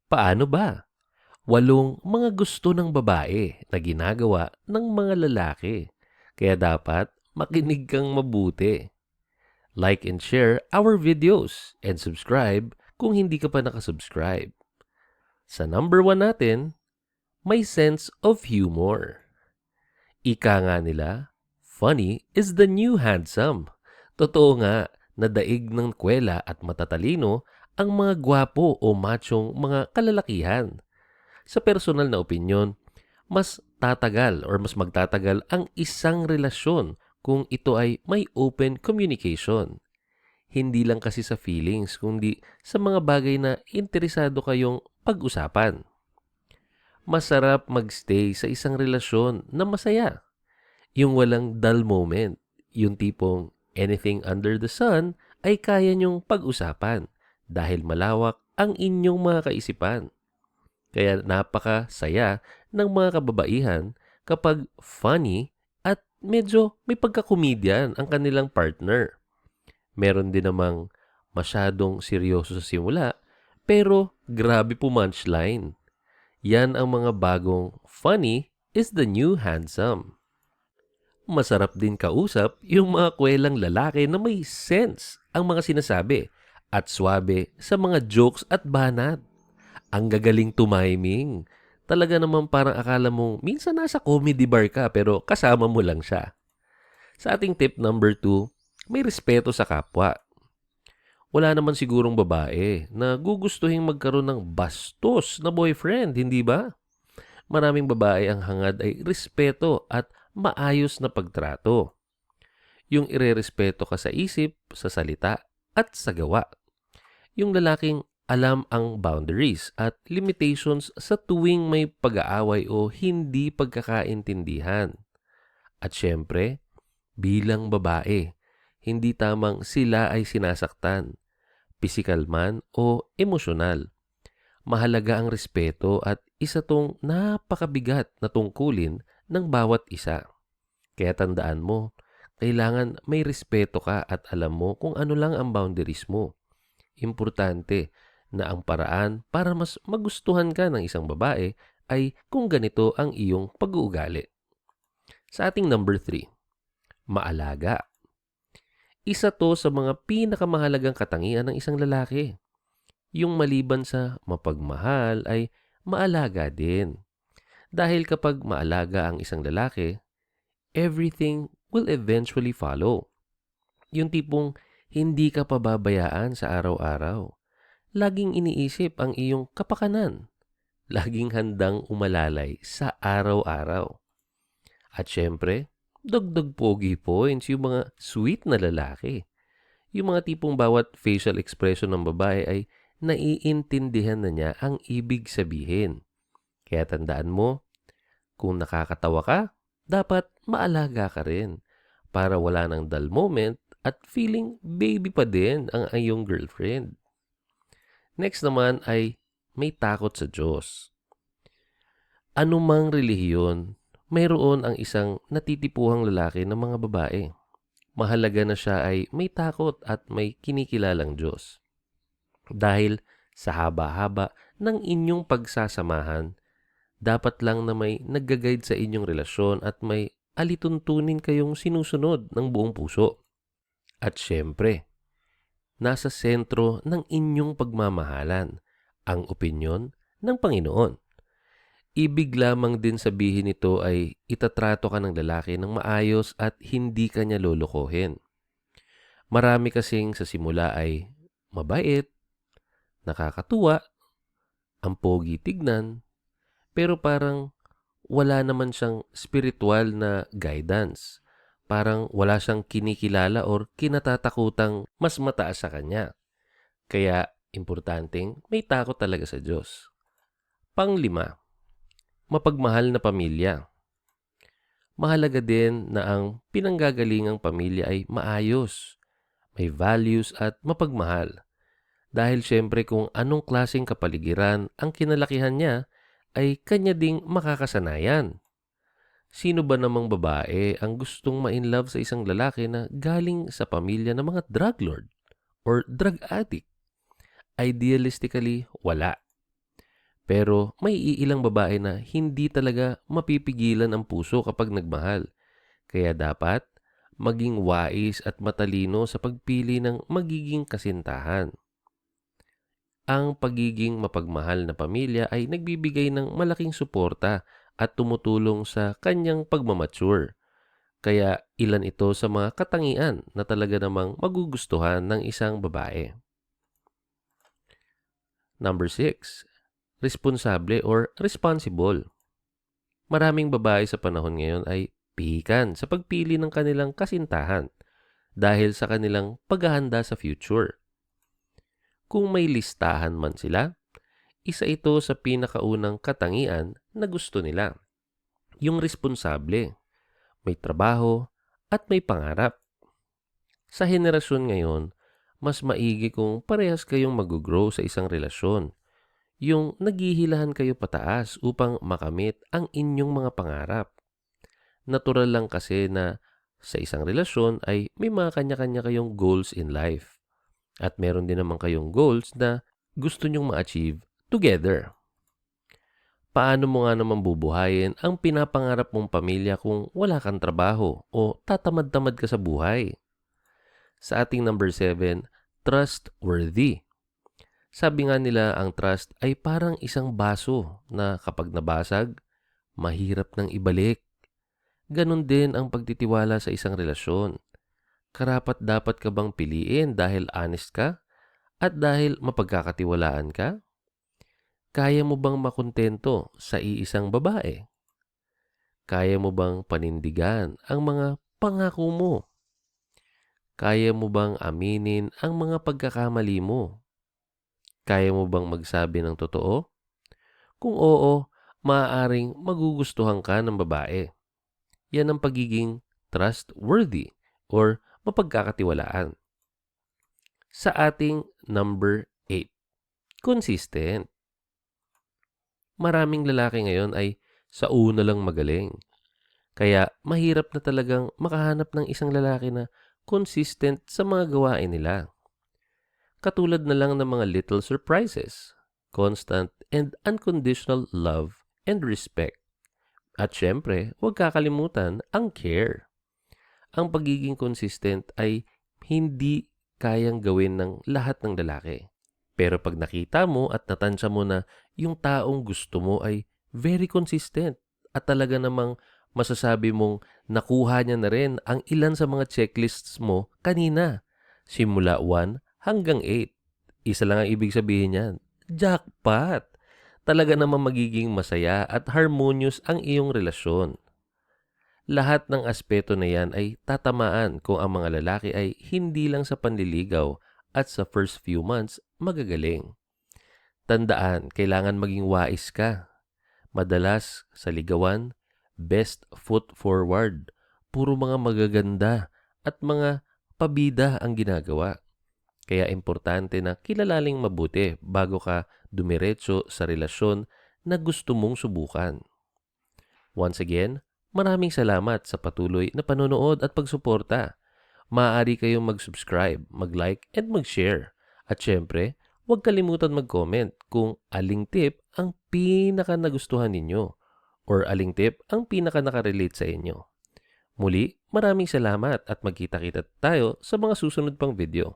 Paano ba? Walong mga gusto ng babae na ginagawa ng mga lalaki. Kaya dapat makinig kang mabuti. Like and share our videos and subscribe kung hindi ka pa nakasubscribe. Sa number 1 natin, may sense of humor. Ika nga nila, funny is the new handsome. Totoo nga na daig ng kwela at matatalino ang mga gwapo o machong mga kalalakihan. Sa personal na opinyon, mas tatagal or mas magtatagal ang isang relasyon kung ito ay may open communication. Hindi lang kasi sa feelings, kundi sa mga bagay na interesado kayong pag-usapan. Masarap magstay sa isang relasyon na masaya. Yung walang dull moment. Yung tipong anything under the sun ay kaya nyong pag-usapan dahil malawak ang inyong mga kaisipan. Kaya napakasaya ng mga kababaihan kapag funny at medyo may pagkakomedian ang kanilang partner. Meron din namang masyadong seryoso sa simula pero grabe po punchline. Yan ang mga bagong funny is the new handsome. Masarap din kausap yung mga kwelang lalaki na may sense ang mga sinasabi at swabe sa mga jokes at banat. Ang gagaling tumiming. Talaga naman parang akala mo minsan nasa comedy bar ka pero kasama mo lang siya. Sa ating tip number 2, may respeto sa kapwa. Wala naman sigurong babae na gugustuhin magkaroon ng bastos na boyfriend, hindi ba? Maraming babae ang hangad ay respeto at maayos na pagtrato. Yung irerespeto ka sa isip, sa salita, at sa gawa. Yung lalaking alam ang boundaries at limitations sa tuwing may pag-aaway o hindi pagkakaintindihan. At syempre, bilang babae, hindi tamang sila ay sinasaktan, pisikal man o emosyonal. Mahalaga ang respeto at isa tong napakabigat na tungkulin ng bawat isa. Kaya tandaan mo, kailangan may respeto ka at alam mo kung ano lang ang boundaries mo. Importante na ang paraan para mas magustuhan ka ng isang babae ay kung ganito ang iyong pag-uugali. Sa ating number 3, maalaga. Isa to sa mga pinakamahalagang katangian ng isang lalaki. Yung maliban sa mapagmahal ay maalaga din. Dahil kapag maalaga ang isang lalaki, everything will eventually follow. Yung tipong hindi ka pababayaan sa araw-araw. Laging iniisip ang iyong kapakanan. Laging handang umalalay sa araw-araw. At syempre, dagdag pogi points yung mga sweet na lalaki. Yung mga tipong bawat facial expression ng babae ay naiintindihan na niya ang ibig sabihin. Kaya tandaan mo, kung nakakatawa ka, dapat maalaga ka rin para wala nang dull moment at feeling baby pa din ang iyong girlfriend. Next naman ay may takot sa Diyos. Anumang relihiyon, mayroon ang isang natitipuhang lalaki ng mga babae. Mahalaga na siya ay may takot at may kinikilalang Diyos. Dahil sa haba-haba ng inyong pagsasamahan, dapat lang na may nagga-guide sa inyong relasyon at may alituntunin kayong sinusunod ng buong puso. At syempre, nasa sentro ng inyong pagmamahalan ang opinyon ng Panginoon. Ibig lamang din sabihin nito ay itatrato ka ng lalaki ng maayos at hindi ka niya lolokohin. Marami kasing sa simula ay mabait, nakakatuwa, ang pogi tignan, pero parang wala naman siyang spiritual na guidance. Parang wala siyang kinikilala or kinatatakutang mas mataas sa kanya. Kaya importanteng may takot talaga sa Diyos. Panglima, mapagmahal na pamilya. Mahalaga din na ang pinanggagalingang pamilya ay maayos, may values at mapagmahal. Dahil syempre kung anong klaseng kapaligiran ang kinalakihan niya, ay kanya ding makakasanayan. Sino ba namang babae ang gustong ma-inlove sa isang lalaki na galing sa pamilya ng mga drug lord or drug addict? Idealistically, wala. Pero may iilang babae na hindi talaga mapipigilan ang puso kapag nagmahal. Kaya dapat maging wais at matalino sa pagpili ng magiging kasintahan. Ang pagiging mapagmahal na pamilya ay nagbibigay ng malaking suporta at tumutulong sa kanyang pagmamature. Kaya ilan ito sa mga katangian na talaga namang magugustuhan ng isang babae. Number 6. Responsable or responsible. Maraming babae sa panahon ngayon ay pihikan sa pagpili ng kanilang kasintahan dahil sa kanilang paghahanda sa future. Kung may listahan man sila, isa ito sa pinakaunang katangian na gusto nila. Yung responsable, may trabaho at may pangarap. Sa henerasyon ngayon, mas maigi kung parehas kayong mag-grow sa isang relasyon. Yung naghihilahan kayo pataas upang makamit ang inyong mga pangarap. Natural lang kasi na sa isang relasyon ay may mga kanya-kanya kayong goals in life. At meron din naman kayong goals na gusto nyong ma-achieve together. Paano mo nga naman bubuhayin ang pinapangarap mong pamilya kung wala kang trabaho o tatamad-tamad ka sa buhay? Sa ating number 7, trustworthy. Sabi nga nila ang trust ay parang isang baso na kapag nabasag, mahirap nang ibalik. Ganon din ang pagtitiwala sa isang relasyon. Karapat dapat ka bang piliin dahil honest ka at dahil mapagkakatiwalaan ka? Kaya mo bang makontento sa iisang babae? Kaya mo bang panindigan ang mga pangako mo? Kaya mo bang aminin ang mga pagkakamali mo? Kaya mo bang magsabi ng totoo? Kung oo, maaaring magugustuhan ka ng babae. Yan ang pagiging trustworthy or mapagkakatiwalaan. Sa ating number 8, consistent. Maraming lalaki ngayon ay sa una lang magaling. Kaya mahirap na talagang makahanap ng isang lalaki na consistent sa mga gawain nila. Katulad na lang ng mga little surprises, constant and unconditional love and respect. At syempre, huwag kakalimutan ang care. Ang pagiging consistent ay hindi kayang gawin ng lahat ng lalaki. Pero pag nakita mo at natansya mo na yung taong gusto mo ay very consistent at talaga namang masasabi mong nakuha niya na rin ang ilan sa mga checklists mo kanina. Simula 1 hanggang 8. Isa lang ang ibig sabihin niyan. Jackpot! Talaga namang magiging masaya at harmonious ang iyong relasyon. Lahat ng aspeto na yan ay tatamaan kung ang mga lalaki ay hindi lang sa panliligaw at sa first few months magagaling. Tandaan, kailangan maging wais ka. Madalas sa ligawan, best foot forward. Puro mga magaganda at mga pabida ang ginagawa. Kaya importante na kilalaning mabuti bago ka dumiretso sa relasyon na gusto mong subukan. Once again, maraming salamat sa patuloy na panonood at pagsuporta. Maaari kayong mag-subscribe, mag-like, and mag-share. At syempre, huwag kalimutan mag-comment kung aling tip ang pinaka nagustuhan ninyo or aling tip ang pinaka nakarelate sa inyo. Muli, maraming salamat at magkita-kita tayo sa mga susunod pang video.